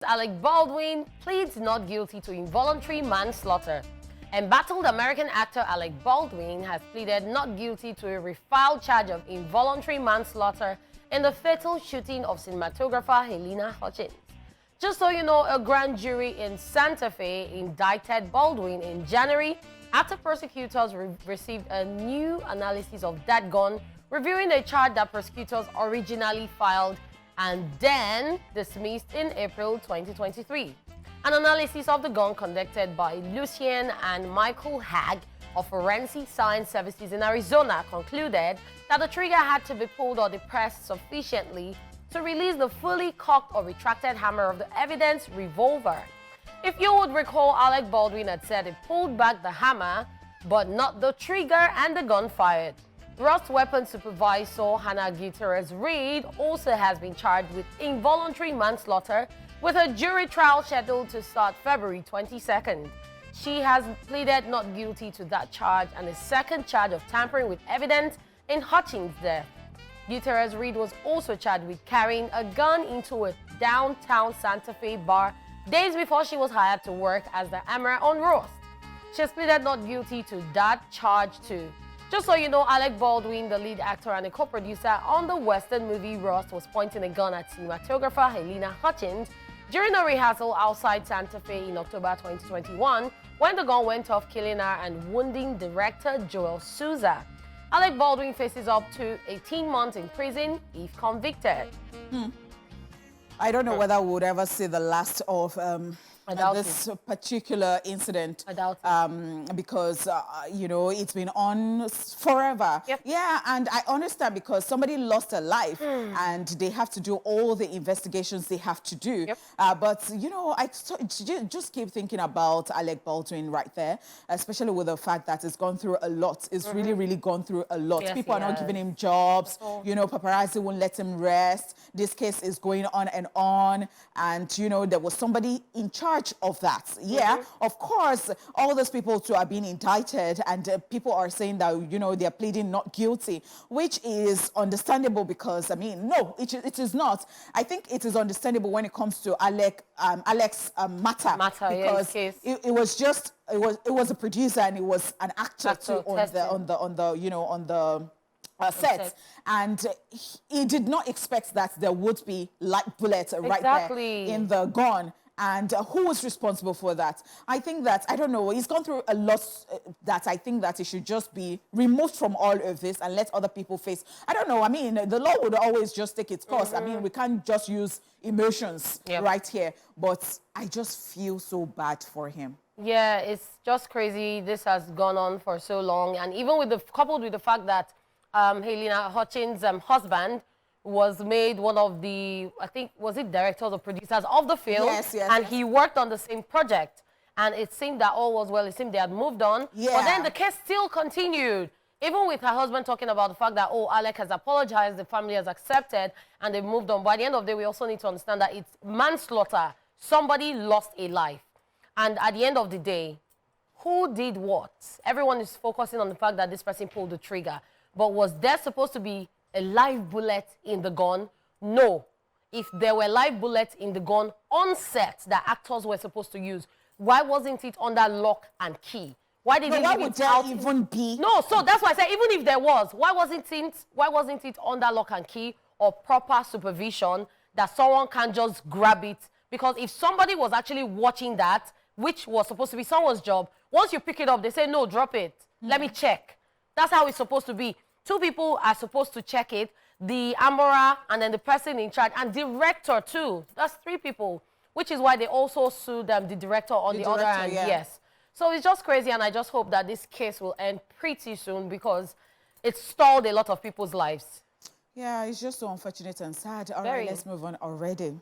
Alec Baldwin pleads not guilty to involuntary manslaughter. Embattled American actor Alec Baldwin has pleaded not guilty to a refiled charge of involuntary manslaughter in the fatal shooting of cinematographer Halyna Hutchins. Just so you know, a grand jury in Santa Fe indicted Baldwin in January after prosecutors received a new analysis of that gun, reviewing a charge that prosecutors originally filed and then dismissed in April 2023. An analysis of the gun conducted by Lucien and Michael Hagg of Forensic Science Services in Arizona concluded that the trigger had to be pulled or depressed sufficiently to release the fully cocked or retracted hammer of the evidence revolver. If you would recall, Alec Baldwin had said he pulled back the hammer, but not the trigger, and the gun fired. Ross weapons supervisor Hannah Reed also has been charged with involuntary manslaughter, with her jury trial scheduled to start February 22nd. She has pleaded not guilty to that charge and a second charge of tampering with evidence in Hutchins' death. Reed was also charged with carrying a gun into a downtown Santa Fe bar days before she was hired to work as the hammer on Ross. She has pleaded not guilty to that charge too. Just so you know, Alec Baldwin, the lead actor and a co-producer on the Western movie Rust, was pointing a gun at cinematographer Halyna Hutchins during a rehearsal outside Santa Fe in October 2021, when the gun went off, killing her and wounding director Joel Souza. Alec Baldwin faces up to 18 months in prison if convicted. I don't know whether we would ever see the last of this particular incident, because you know, it's been on forever. Yeah, and I understand, because somebody lost a life and they have to do all the investigations they have to do. But you know, I just keep thinking about Alec Baldwin right there, especially with the fact that it's gone through a lot. It's really gone through a lot. People are not giving him jobs. You know, paparazzi won't let him rest. This case is going on, and you know, there was somebody in charge of that. Of course, all those people too are being indicted, and people are saying that, you know, they're pleading not guilty, which is understandable, because I mean, no, it is not. I think it is understandable when it comes to Alec's matter, because it was a producer and it was an actor too on the set, and he did not expect that there would be light bullets right there in the gun. And who was responsible for that? I think that, I don't know, he's gone through a lot, that I think that he should just be removed from all of this and let other people face. I don't know, I mean, the law would always just take its course. I mean, we can't just use emotions right here, but I just feel so bad for him. Yeah, it's just crazy. This has gone on for so long, and even with coupled with the fact that Halyna Hutchins' husband was made one of the, I think, was it directors or producers of the film? And he worked on the same project. And it seemed that all was well. It seemed they had moved on. But then the case still continued. Even with her husband talking about the fact that, oh, Alec has apologized, the family has accepted, and they moved on. By the end of the day, we also need to understand that it's manslaughter. Somebody lost a life. And at the end of the day, who did what? Everyone is focusing on the fact that this person pulled the trigger. But was there supposed to be a live bullet in the gun? No. If there were live bullets in the gun on set that actors were supposed to use, why wasn't it under lock and key? Why did it even be? No, so that's why I said, even if there was, why wasn't it under lock and key or proper supervision that someone can just grab it? Because if somebody was actually watching that, which was supposed to be someone's job, once you pick it up, they say, no, drop it. Let me check. That's how it's supposed to be. Two people are supposed to check it, the armorer and then the person in charge, and director too. That's three people, which is why they also sued the director on the other hand. Yes. So it's just crazy, and I just hope that this case will end pretty soon, because it stalled a lot of people's lives. Yeah, it's just so unfortunate and sad. All right, let's move on already.